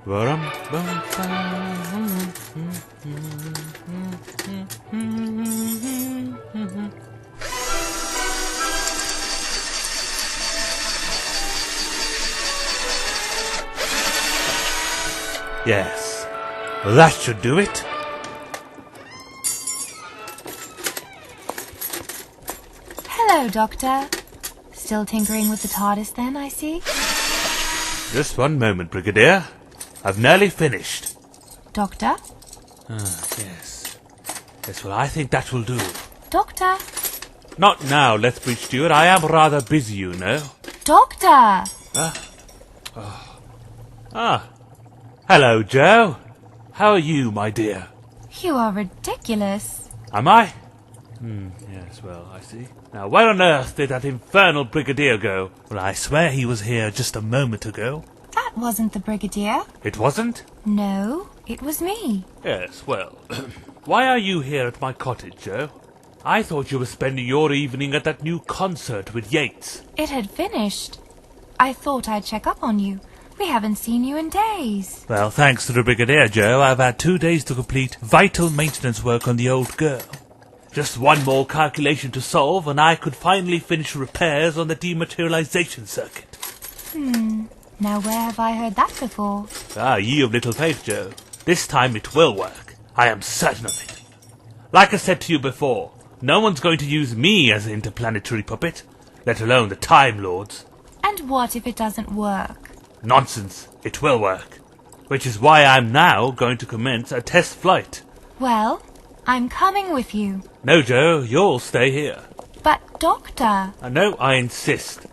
Yes, that should do it. Hello, Doctor. Still tinkering with the TARDIS then, I see? Just one moment, Brigadier. I've nearly finished. Doctor? Yes. Yes, well, I think that will do. Doctor? Not now, Lethbridge Stewart. I am rather busy, you know. Doctor! Hello, Joe. How are you, my dear? You are ridiculous. Am I? Yes, well, I see. Now, where on earth did that infernal Brigadier go? Well, I swear he was here just a moment ago. That wasn't the Brigadier. It wasn't? No, it was me. Yes, well, why are you here at my cottage, Joe? I thought you were spending your evening at that new concert with Yates. It had finished. I thought I'd check up on you. We haven't seen you in days. Well, thanks to the Brigadier, Joe, I've had 2 days to complete vital maintenance work on the old girl. Just one more calculation to solve, and I could finally finish repairs on the dematerialization circuit. Now where have I heard that before? Ye of little faith, Joe. This time it will work. I am certain of it. Like I said to you before, no one's going to use me as an interplanetary puppet, let alone the Time Lords. And what if it doesn't work? Nonsense. It will work. Which is why I'm now going to commence a test flight. Well, I'm coming with you. No, Joe, you'll stay here. But, Doctor... No, I insist.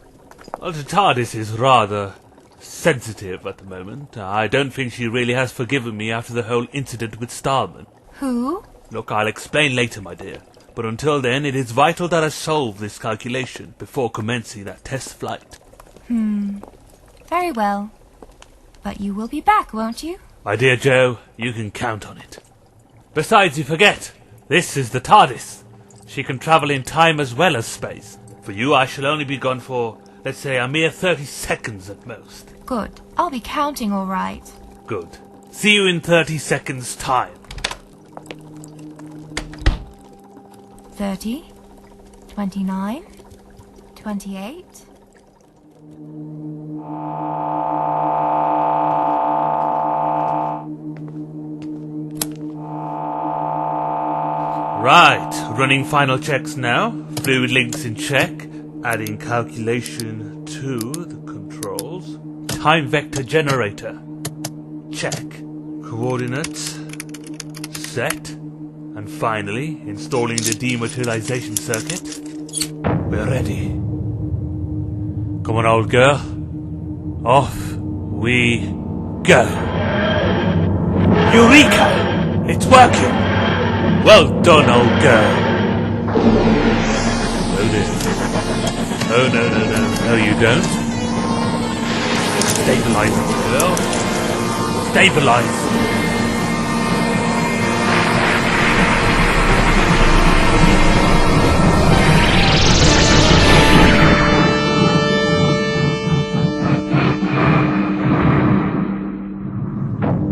Well, the TARDIS is rather sensitive at the moment. I don't think she really has forgiven me after the whole incident with Starman. Who? Look, I'll explain later, my dear. But until then, it is vital that I solve this calculation before commencing that test flight. Very well. But you will be back, won't you? My dear Joe, you can count on it. Besides, you forget, this is the TARDIS. She can travel in time as well as space. For you, I shall only be gone for, let's say, a mere 30 seconds at most. Good. I'll be counting all right. Good. See you in 30 seconds' time. 30, 29, 28... Right, running final checks now. Fluid links in check. Adding calculation to the controls. Time vector generator. Check. Coordinates. Set. And finally, installing the dematerialization circuit. We're ready. Come on, old girl. Off we go. Eureka! It's working! Well done, old girl. Oh dear. Oh, no. No, you don't. Stabilize, girl. Stabilize.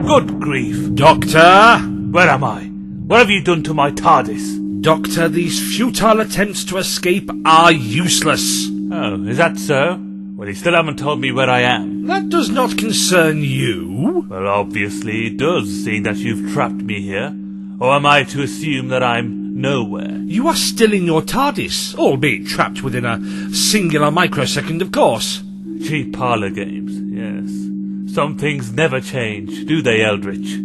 Good grief. Doctor! Where am I? What have you done to my TARDIS? Doctor, these futile attempts to escape are useless. Oh, is that so? Well, you still haven't told me where I am. That does not concern you. Well, obviously it does, seeing that you've trapped me here. Or am I to assume that I'm nowhere? You are still in your TARDIS, albeit trapped within a singular microsecond, of course. Cheap parlour games, yes. Some things never change, do they, Eldritch?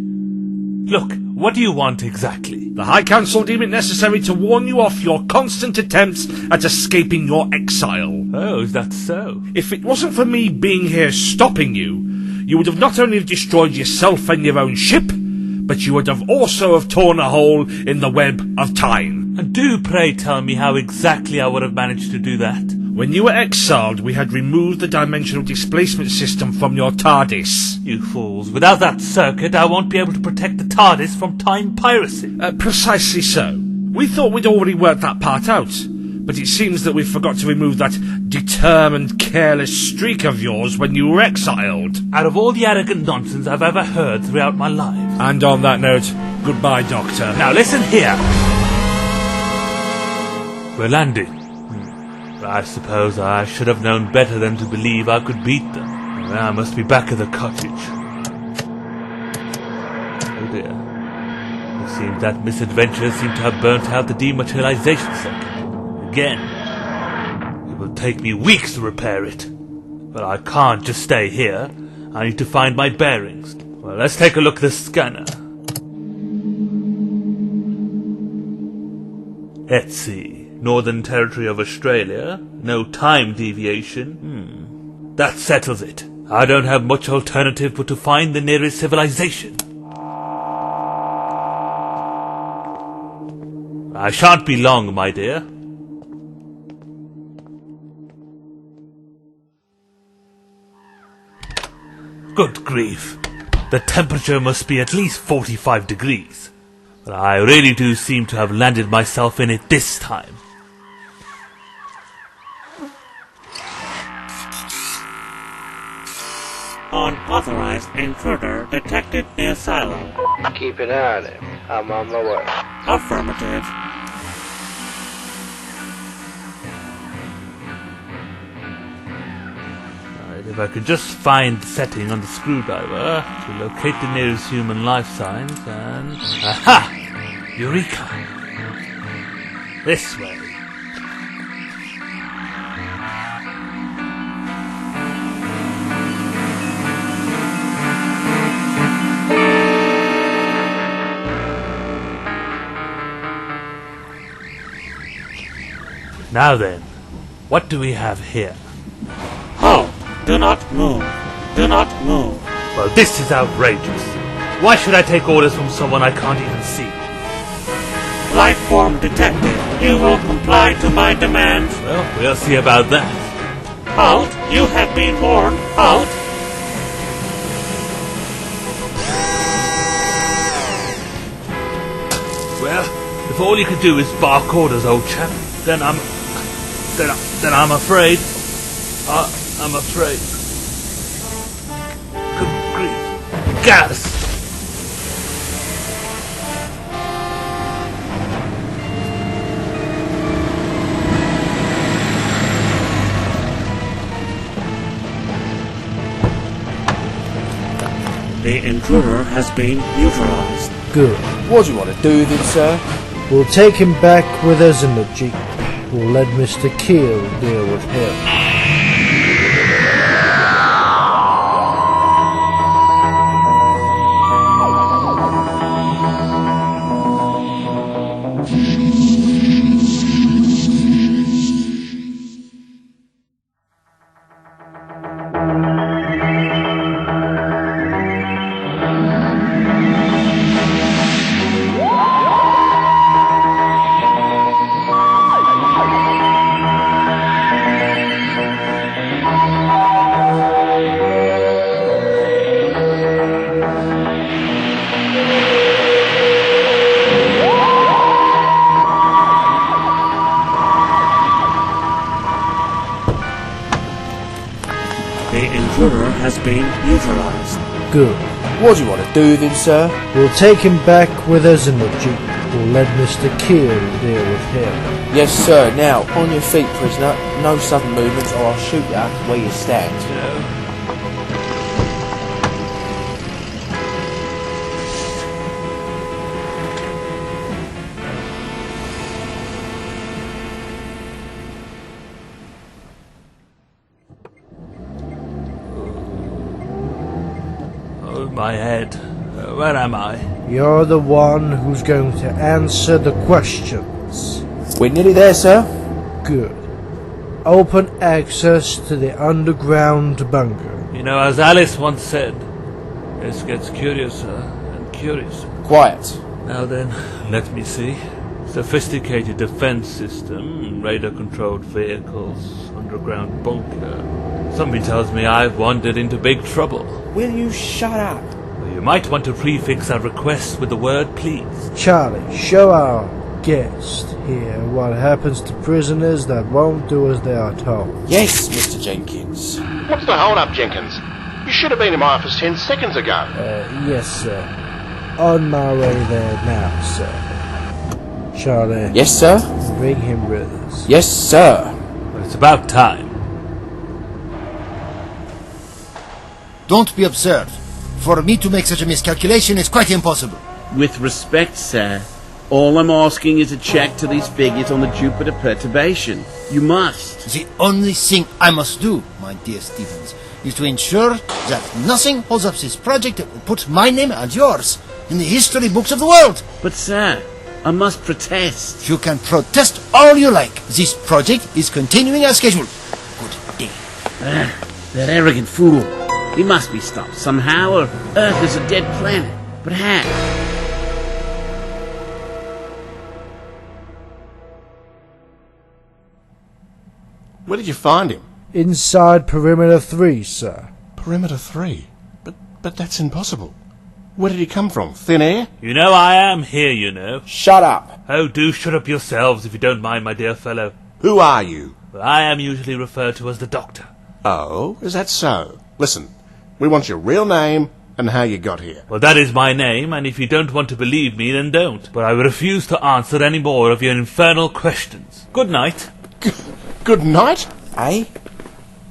Look, what do you want exactly? The High Council deem it necessary to warn you off your constant attempts at escaping your exile. Oh, is that so? If it wasn't for me being here stopping you, you would have not only destroyed yourself and your own ship, but you would have also have torn a hole in the web of time. And do pray tell me how exactly I would have managed to do that. When you were exiled, we had removed the dimensional displacement system from your TARDIS. You fools. Without that circuit, I won't be able to protect the TARDIS from time piracy. Precisely so. We thought we'd already worked that part out. but it seems that we forgot to remove that determined, careless streak of yours when you were exiled. Out of all the arrogant nonsense I've ever heard throughout my life. And on that note, goodbye, Doctor. Now listen here. We're landing. I suppose I should have known better than to believe I could beat them. I must be back at the cottage. Oh dear. It seems that misadventure seemed to have burnt out the dematerialization circuit. Again. It will take me weeks to repair it. But I can't just stay here. I need to find my bearings. Well, let's take a look at the scanner. Let's see. Northern Territory of Australia. No time deviation. That settles it. I don't have much alternative but to find the nearest civilization. I shan't be long, my dear. Good grief. The temperature must be at least 45 degrees. But I really do seem to have landed myself in it this time. Unauthorized intruder detected near silo. Keep an eye on him. I'm on my way. Affirmative. Right, if I could just find the setting on the screwdriver to locate the nearest human life signs and... Aha! Eureka! This way. Now then, what do we have here? Halt! Do not move. Do not move. Well, this is outrageous. Why should I take orders from someone I can't even see? Life form detected. You will comply to my demands. Well, we'll see about that. Halt! You have been warned. Halt! Well, if all you can do is bark orders, old chap, then I'm afraid. I'm afraid. Good grief. Gas! The intruder has been neutralized. Good. What do you want to do with him, sir? We'll take him back with us in the Jeep. We'll let Mr. Keele deal with him. Has been neutralized. Good. What do you want to do with him, sir? We'll take him back with us in the Jeep. We'll let Mr. Keele deal with him. Yes, sir. Now, on your feet, prisoner. No sudden movements or I'll shoot you where you stand. My head. Where am I? You're the one who's going to answer the questions. We're nearly there, sir. Good. Open access to the underground bunker. You know, as Alice once said, this gets curiouser and curiouser. Quiet. Now then, let me see. Sophisticated defense system, radar-controlled vehicles, underground bunker. Something tells me I've wandered into big trouble. Will you shut up? You might want to prefix our request with the word please. Charlie, show our guest here what happens to prisoners that won't do as they are told. Yes, Mr. Jenkins. What's the hold-up, Jenkins? You should have been in my office 10 seconds ago. Yes, sir. On my way there now, sir. Charlie. Yes, sir? Bring him with us. Yes, sir. Well, it's about time. Don't be absurd. For me to make such a miscalculation is quite impossible. With respect, sir, all I'm asking is a check to these figures on the Jupiter perturbation. You must. The only thing I must do, my dear Stevens, is to ensure that nothing holds up this project that will put my name and yours in the history books of the world. But, sir, I must protest. You can protest all you like. This project is continuing as scheduled. Good day. That arrogant fool. He must be stopped somehow, or Earth is a dead planet. But how? Where did you find him? Inside Perimeter 3, sir. Perimeter 3? But that's impossible. Where did he come from? Thin air? You know I am here, you know. Shut up. Oh, do shut up yourselves if you don't mind, my dear fellow. Who are you? Well, I am usually referred to as the Doctor. Oh, is that so? Listen, we want your real name and how you got here. Well, that is my name, and if you don't want to believe me, then don't. But I refuse to answer any more of your infernal questions. Good night. Good night? Eh?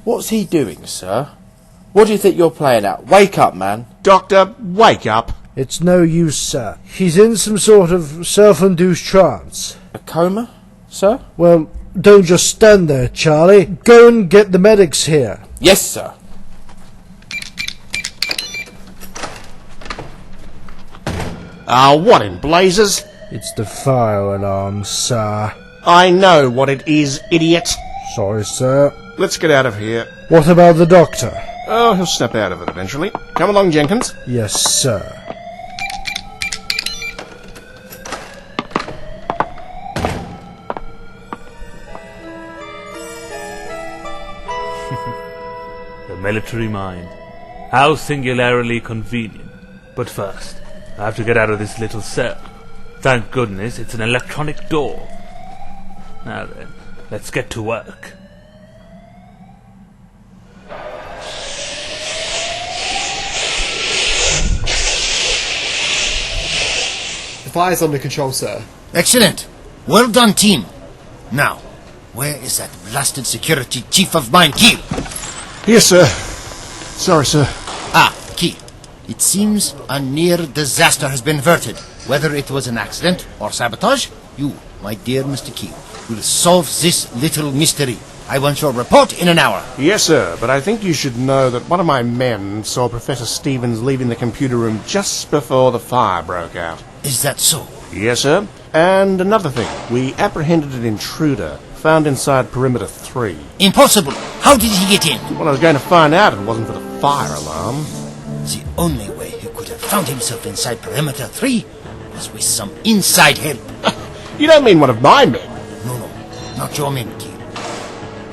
What's he doing, sir? What do you think you're playing at? Wake up, man. Doctor, wake up. It's no use, sir. He's in some sort of self-induced trance. A coma, sir? Well, don't just stand there, Charlie. Go and get the medics here. Yes, sir. What in blazes? It's the fire alarm, sir. I know what it is, idiot. Sorry, sir. Let's get out of here. What about the Doctor? Oh, he'll snap out of it eventually. Come along, Jenkins. Yes, sir. The military mind. How singularly convenient. But first, I have to get out of this little cell. Thank goodness it's an electronic door. Now then, let's get to work. The fire's under control, sir. Excellent. Well done, team. Now, where is that blasted security chief of mine, Keele? Yes, sir. Sorry, sir. Keele. It seems a near disaster has been averted. Whether it was an accident or sabotage, you, my dear Mr. Keele, will solve this little mystery. I want your report in an hour. Yes, sir, but I think you should know that one of my men saw Professor Stevens leaving the computer room just before the fire broke out. Is that so? Yes, sir. And another thing, we apprehended an intruder found inside Perimeter 3. Impossible. How did he get in? Well, I was going to find out if it wasn't for the fire alarm. The only way he could have found himself inside Perimeter 3 was with some inside help. You don't mean one of my men? No, not your men, Keele.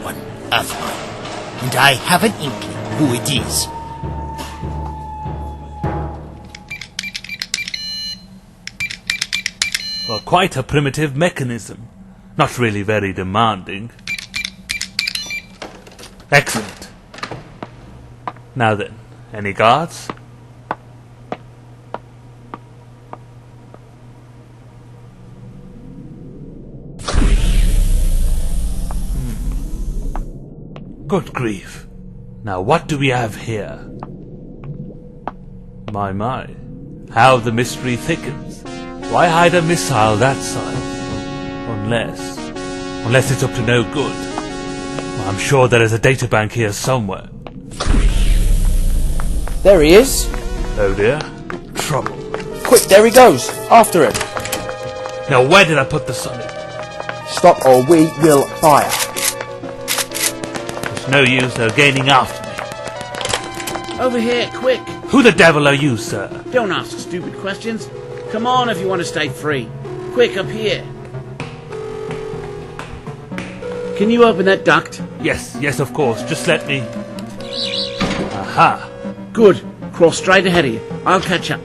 One of mine. And I have an inkling who it is. Well, quite a primitive mechanism. Not really very demanding. Excellent. Now then, any guards? Good grief. Now what do we have here? My. How the mystery thickens. Why hide a missile that side? Unless it's up to no good. Well, I'm sure there is a databank here somewhere. There he is. Oh dear. Trouble. Quick, there he goes. After him. Now where did I put the sonnet? Stop or we will fire. There's no use they're gaining after me. Over here, quick. Who the devil are you, sir? Don't ask stupid questions. Come on if you want to stay free. Quick, up here. Can you open that duct? Yes, of course. Just let me... Aha. Good. Crawl straight ahead of you. I'll catch up.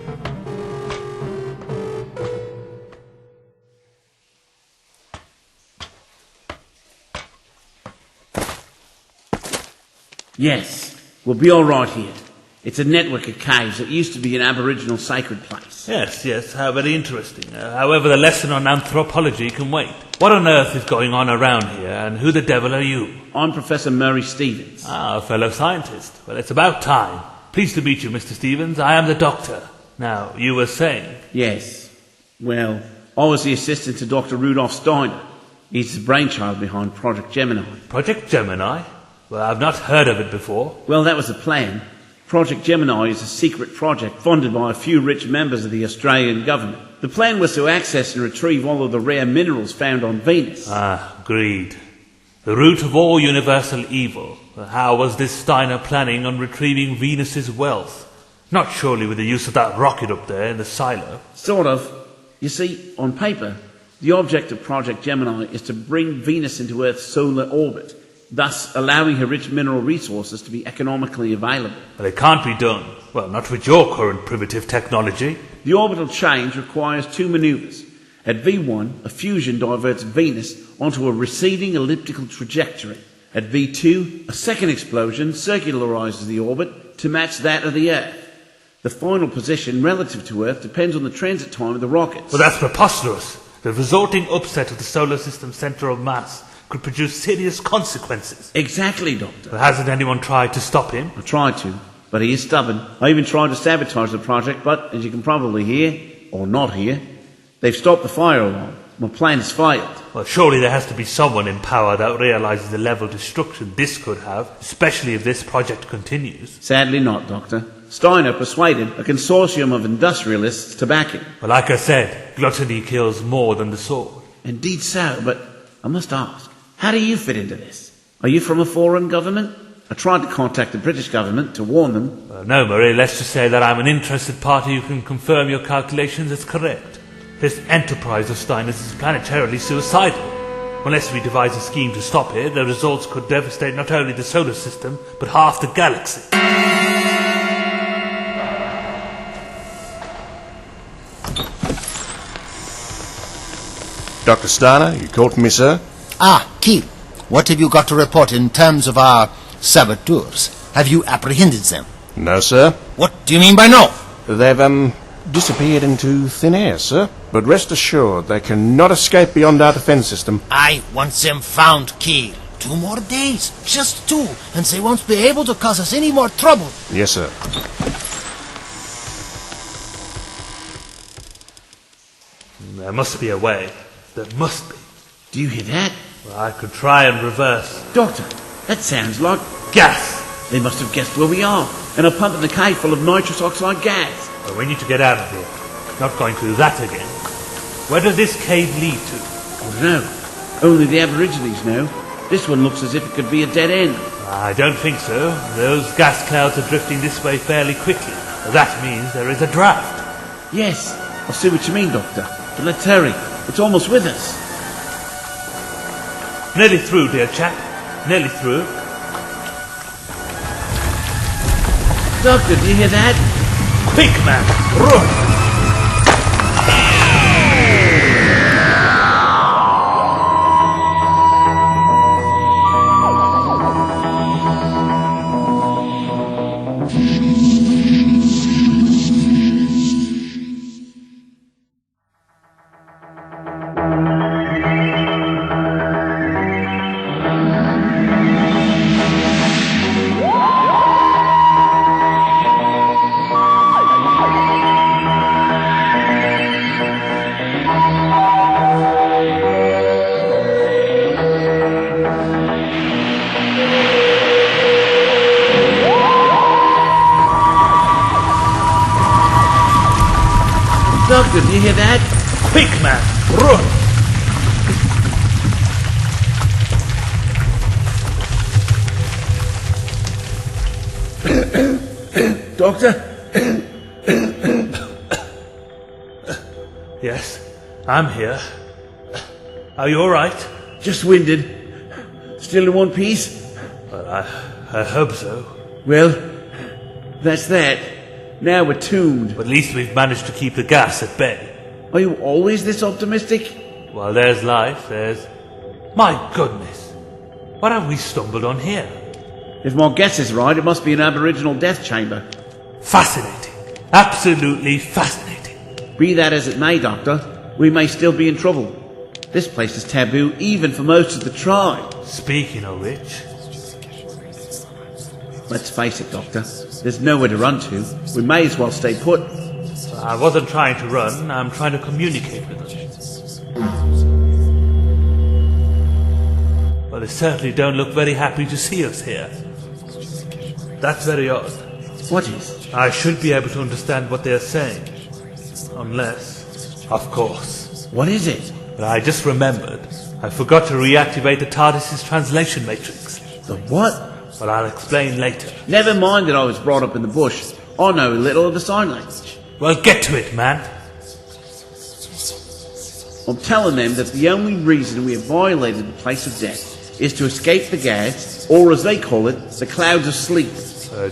Yes, we'll be all right here. It's a network of caves that used to be an Aboriginal sacred place. Yes, how very interesting. However, the lesson on anthropology can wait. What on earth is going on around here, and who the devil are you? I'm Professor Murray Stevens. Ah, a fellow scientist. Well, it's about time. Pleased to meet you, Mr. Stevens. I am the doctor. Now, you were saying? Yes. Well, I was the assistant to Dr. Rudolph Steiner. He's the brainchild behind Project Gemini. Project Gemini? Well, I've not heard of it before. Well, that was the plan. Project Gemini is a secret project funded by a few rich members of the Australian government. The plan was to access and retrieve all of the rare minerals found on Venus. Ah, greed. The root of all universal evil. How was this Steiner planning on retrieving Venus's wealth? Not surely with the use of that rocket up there in the silo. Sort of. You see, on paper, the object of Project Gemini is to bring Venus into Earth's solar orbit, thus allowing her rich mineral resources to be economically available. But it can't be done. Well, not with your current primitive technology. The orbital change requires two maneuvers. At V1, a fusion diverts Venus onto a receding elliptical trajectory. At V2, a second explosion circularizes the orbit to match that of the Earth. The final position relative to Earth depends on the transit time of the rockets. Well, that's preposterous. The resulting upset of the solar system's centre of mass could produce serious consequences. Exactly, Doctor. But hasn't anyone tried to stop him? I tried to, but he is stubborn. I even tried to sabotage the project, but as you can probably hear, or not hear, they've stopped the fire alarm. My plan's failed. Well, surely there has to be someone in power that realises the level of destruction this could have, especially if this project continues. Sadly not, Doctor. Steiner persuaded a consortium of industrialists to back him. Well, like I said, gluttony kills more than the sword. Indeed so, but I must ask, how do you fit into this? Are you from a foreign government? I tried to contact the British government to warn them. No, Murray, let's just say that I'm an interested party who can confirm your calculations as correct. This enterprise of Steiner's is planetarily suicidal. Unless we devise a scheme to stop it, the results could devastate not only the solar system, but half the galaxy. Dr. Steiner, you called for me, sir? Ah, Keele, what have you got to report in terms of our saboteurs? Have you apprehended them? No, sir. What do you mean by no? They've, disappeared into thin air, sir. But rest assured, they cannot escape beyond our defense system. I want them found, Keele. 2 more days. Just 2. And they won't be able to cause us any more trouble. Yes, sir. There must be a way. There must be. Do you hear that? Well, I could try and reverse. Doctor, that sounds like Gas! they must have guessed where we are and are pumping the cave full of nitrous oxide gas. Well, we need to get out of here. Not going through that again. Where does this cave lead to? I don't know. Only the Aborigines know. This one looks as if it could be a dead end. I don't think so. Those gas clouds are drifting this way fairly quickly. That means there is a draft. Yes, I see what you mean, Doctor. But let's hurry. It's almost with us. Nearly through, dear chap. Nearly through. Doctor, do you hear that? Quick, man! Run! Doctor, do you hear that? Quick, man! Run! Doctor? Yes, I'm here. Are you all right? Just winded. Still in one piece? Well, I hope so. Well, that's that. Now we're tuned. But at least we've managed to keep the gas at bay. Are you always this optimistic? Well, there's life, there's... My goodness! What have we stumbled on here? If my guess is right, it must be an aboriginal death chamber. Fascinating. Absolutely fascinating. Be that as it may, Doctor, we may still be in trouble. This place is taboo even for most of the tribe. Speaking of which... Let's face it, Doctor. There's nowhere to run to. We may as well stay put. I wasn't trying to run, I'm trying to communicate with them. Well, they certainly don't look very happy to see us here. That's very odd. What is? I should be able to understand what they're saying. Unless, of course. What is it? But I just remembered. I forgot to reactivate the TARDIS's translation matrix. The what? But I'll explain later. Never mind that I was brought up in the bush. I know little of the sign language. Well, get to it, man. I'm telling them that the only reason we have violated the place of death is to escape the guards, or as they call it, the clouds of sleep.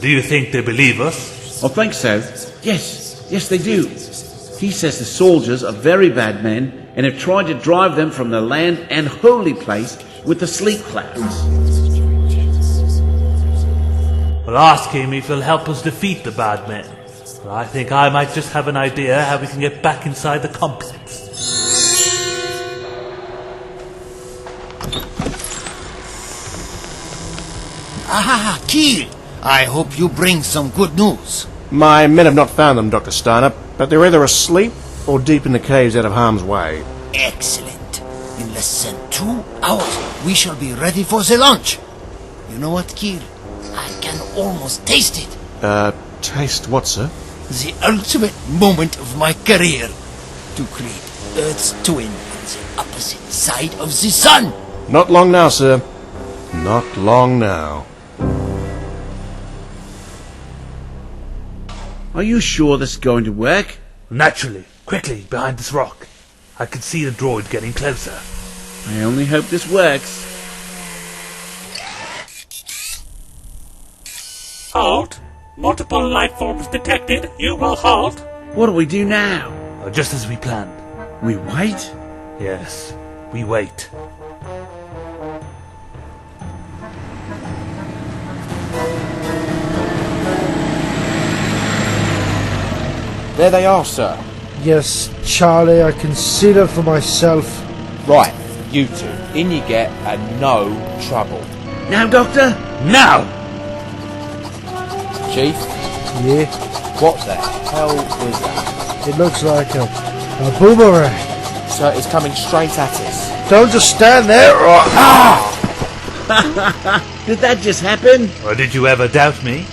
Do you think they believe us? I think so. Yes, they do. He says the soldiers are very bad men and have tried to drive them from the land and holy place with the sleep clouds. Well, ask him if he'll help us defeat the bad men. But I think I might just have an idea how we can get back inside the complex. Ah, Keele! I hope you bring some good news. My men have not found them, Dr. Steiner, but they're either asleep or deep in the caves out of harm's way. Excellent. In less than 2 hours, we shall be ready for the launch. You know what, Keele? I can almost taste it. Taste what, sir? The ultimate moment of my career. To create Earth's twin on the opposite side of the sun. Not long now, sir. Not long now. Are you sure this is going to work? Naturally. Quickly, behind this rock. I can see the droid getting closer. I only hope this works. Halt! Multiple life forms detected. You will halt. What do we do now? Just as we planned. We wait? Yes, we wait. There they are, sir. Yes, Charlie, I can see them for myself. Right, you two. In you get and no trouble. Now, Doctor? Now! Chief? Yeah? What the hell was that? It looks like a boomerang. Sir, it's coming straight at us. Don't just stand there or... Ah! Did that just happen? Or did you ever doubt me?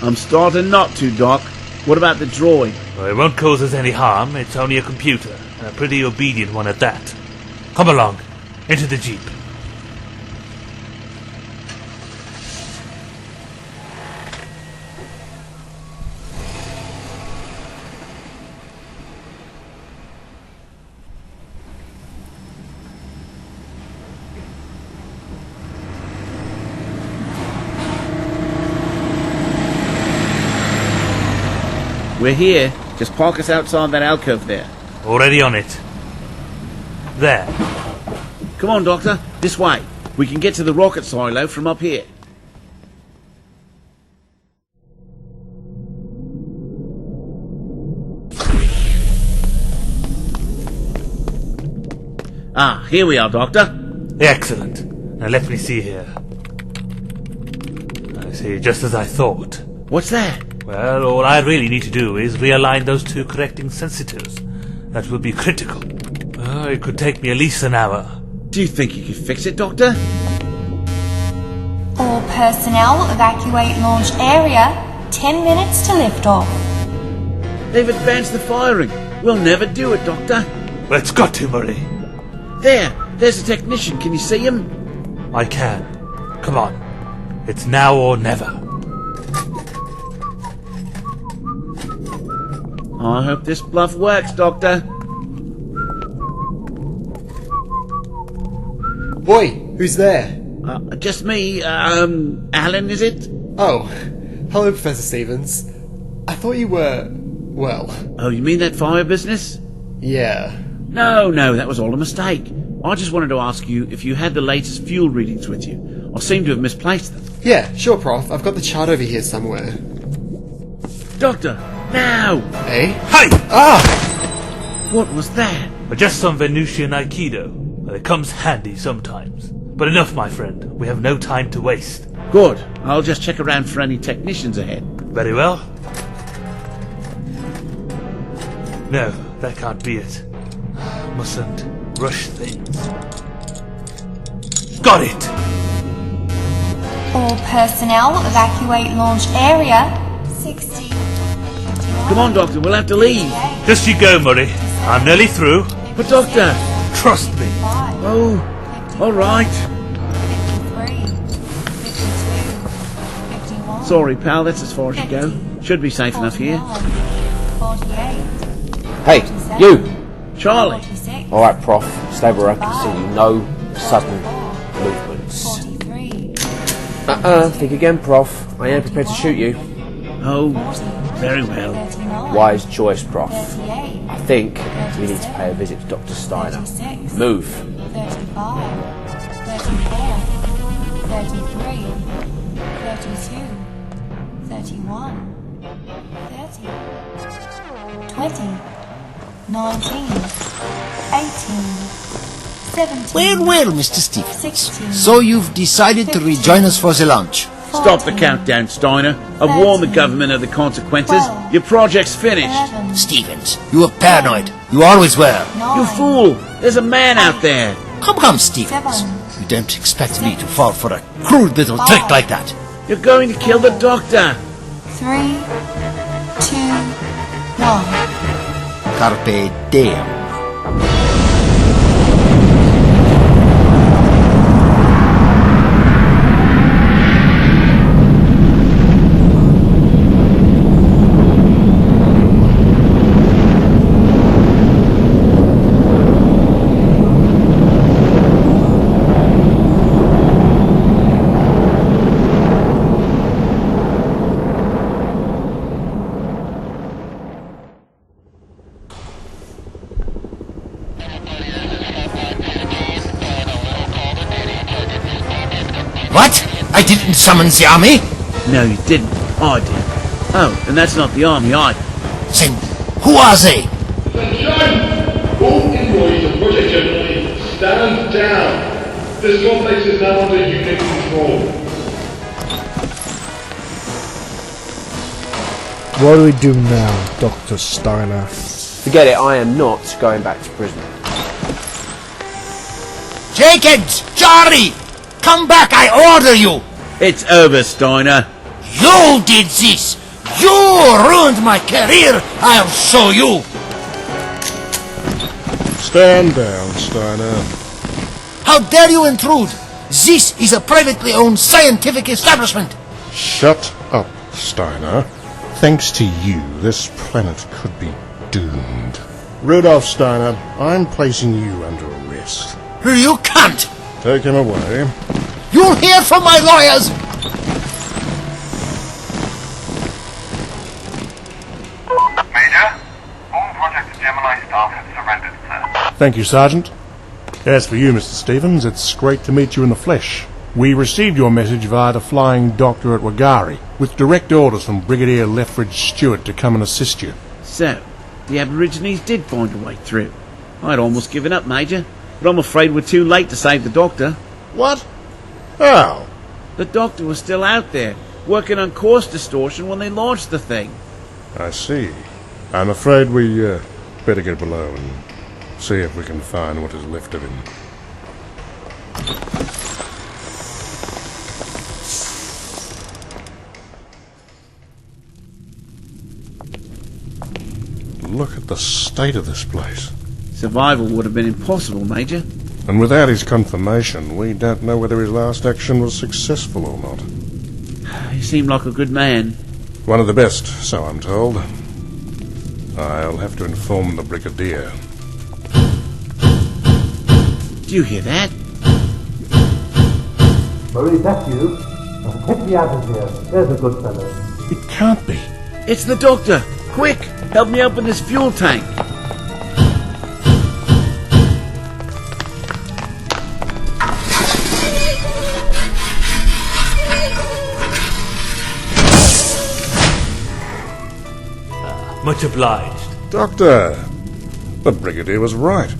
I'm starting not to, Doc. What about the droid? Well, it won't cause us any harm. It's only a computer. And a pretty obedient one at that. Come along. Into the jeep. We're here. Just park us outside that alcove there. Already on it. There. Come on, Doctor. This way. We can get to the rocket silo from up here. Ah, here we are, Doctor. Excellent. Now let me see here. I see, just as I thought. What's that? Well, all I really need to do is realign those two correcting sensitives. That will be critical. It could take me at least an hour. Do you think you could fix it, Doctor? All personnel evacuate launch area. 10 minutes to liftoff. They've advanced the firing. We'll never do it, Doctor. Well, it's got to, Murray. There's a technician. Can you see him? I can. Come on. It's now or never. I hope this bluff works, Doctor. Boy, who's there? Just me. Alan, is it? Oh, hello, Professor Stevens. I thought you were... well... Oh, you mean that fire business? Yeah. No, that was all a mistake. I just wanted to ask you if you had the latest fuel readings with you. I seem to have misplaced them. Yeah, sure, Prof. I've got the chart over here somewhere. Doctor, now! Eh? Hey! What was that? Just some Venusian Aikido. Well, it comes handy sometimes. But enough, my friend. We have no time to waste. Good. I'll just check around for any technicians ahead. Very well. No, that can't be it. Mustn't rush things. Got it! All personnel evacuate launch area. 60. Come on, Doctor, we'll have to leave. Just you go, Murray. I'm nearly through. But, Doctor... Trust me. Oh, all right. 53. 52. 51. Sorry, pal, that's as far as you go. Should be safe enough here. 48. Hey, you! Charlie. 46. Alright, Prof. Stay where I can see you. No sudden movements. 43. Think again, Prof. I am prepared to shoot you. Oh, very well. 39. Wise choice, Prof. 38. I think we need to pay a visit to Dr. Steiner. 36. Move. 35. 34. 33. 32. 31. 30. 20. 19. 18. 17. Well, Mr. Stevens. 16. So you've decided to rejoin us for the launch. Stop the countdown, Steiner. I've warned the government of the consequences. Your project's finished. 11. Stevens, you are paranoid. You always were. 9. You fool! There's a man out there. Come, Stevens. 7. You don't expect me to fall for a crude little trick like that. You're going to kill the doctor. 3. 2. 1. Carpe diem. What? I didn't summon the army? No, you didn't. I did. Oh, and that's not the army either. Then who are they? Attention! All employees of Project Gemini, stand down. This complex is now under unit control. What do we do now, Dr. Steiner? Forget it, I am not going back to prison. Jenkins! Charlie! Come back, I order you! It's over, Steiner. You did this! You ruined my career! I'll show you! Stand down, Steiner. How dare you intrude! This is a privately owned scientific establishment! Shut up, Steiner. Thanks to you, this planet could be doomed. Rudolph Steiner, I'm placing you under arrest. You can't! Take him away. You'll hear from my lawyers! Major, all Project Gemini staff have surrendered, sir. Thank you, Sergeant. As for you, Mr. Stevens, it's great to meet you in the flesh. We received your message via the Flying Doctor at Wagari, with direct orders from Brigadier Lethbridge Stewart to come and assist you. So, the Aborigines did find a way through. I'd almost given up, Major, but I'm afraid we're too late to save the Doctor. What? How? The Doctor was still out there, working on course distortion when they launched the thing. I see. I'm afraid we better get below and see if we can find what is left of him. Look at the state of this place. Survival would have been impossible, Major. And without his confirmation, we don't know whether his last action was successful or not. He seemed like a good man. One of the best, so I'm told. I'll have to inform the Brigadier. Do you hear that? Murray, that's you. Take me out of here. There's a good fellow. It can't be. It's the Doctor! Quick! Help me open this fuel tank! Much obliged. Doctor, the Brigadier was right.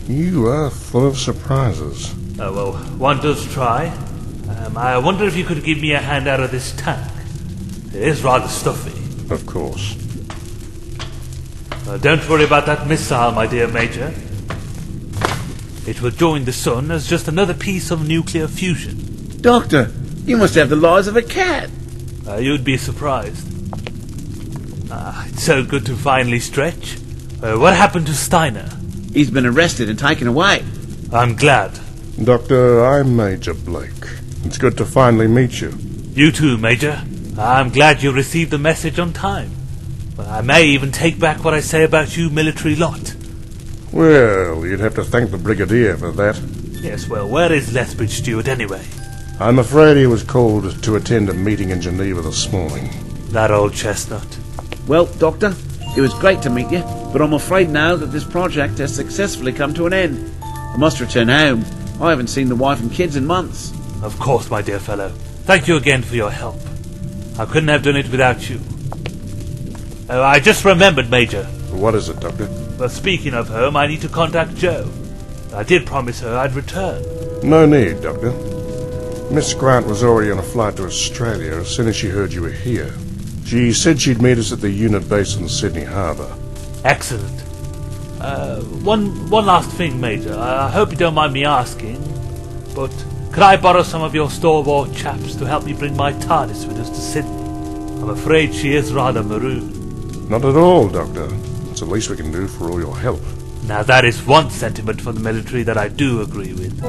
You are full of surprises. Well, one does try. I wonder if you could give me a hand out of this tank. It is rather stuffy. Of course. Don't worry about that missile, my dear Major. It will join the sun as just another piece of nuclear fusion. Doctor, you must have the lies of a cat. You'd be surprised. It's so good to finally stretch. What happened to Steiner? He's been arrested and taken away. I'm glad. Doctor, I'm Major Blake. It's good to finally meet you. You too, Major. I'm glad you received the message on time. I may even take back what I say about you military lot. Well, you'd have to thank the Brigadier for that. Yes, well, where is Lethbridge Stewart anyway? I'm afraid he was called to attend a meeting in Geneva this morning. That old chestnut. Well, Doctor, it was great to meet you, but I'm afraid now that this project has successfully come to an end. I must return home. I haven't seen the wife and kids in months. Of course, my dear fellow. Thank you again for your help. I couldn't have done it without you. I just remembered, Major. What is it, Doctor? Well, speaking of home, I need to contact Jo. I did promise her I'd return. No need, Doctor. Miss Grant was already on a flight to Australia as soon as she heard you were here. She said she'd meet us at the unit base in Sydney Harbour. Excellent. One last thing, Major. I hope you don't mind me asking, but could I borrow some of your stalwart chaps to help me bring my TARDIS with us to Sydney? I'm afraid she is rather marooned. Not at all, Doctor. It's the least we can do for all your help. Now that is one sentiment from the military that I do agree with.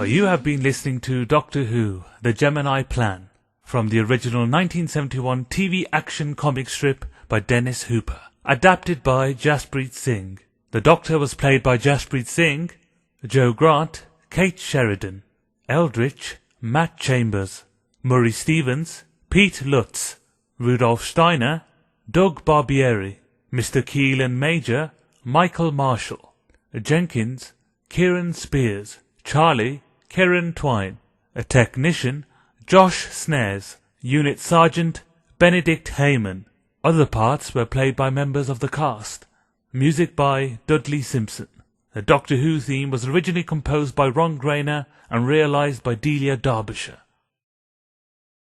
You have been listening to Doctor Who, The Gemini Plan, from the original 1971 TV action comic strip by Dennis Hooper, adapted by Jaspreet Singh. The Doctor was played by Jaspreet Singh, Jo Grant, Kate Sheridan, Eldritch, Matt Chambers, Murray Stevens, Pete Lutz, Rudolph Steiner, Doug Barbieri, Mr. Keele and Major, Michael Marshall, Jenkins, Keiran Spiers, Charlie, Kerian Twine, a technician, Josh Snares, Unit Sergeant, Benedict Hayman. Other parts were played by members of the cast. Music by Dudley Simpson. The Doctor Who theme was originally composed by Ron Grainer and realised by Delia Derbyshire.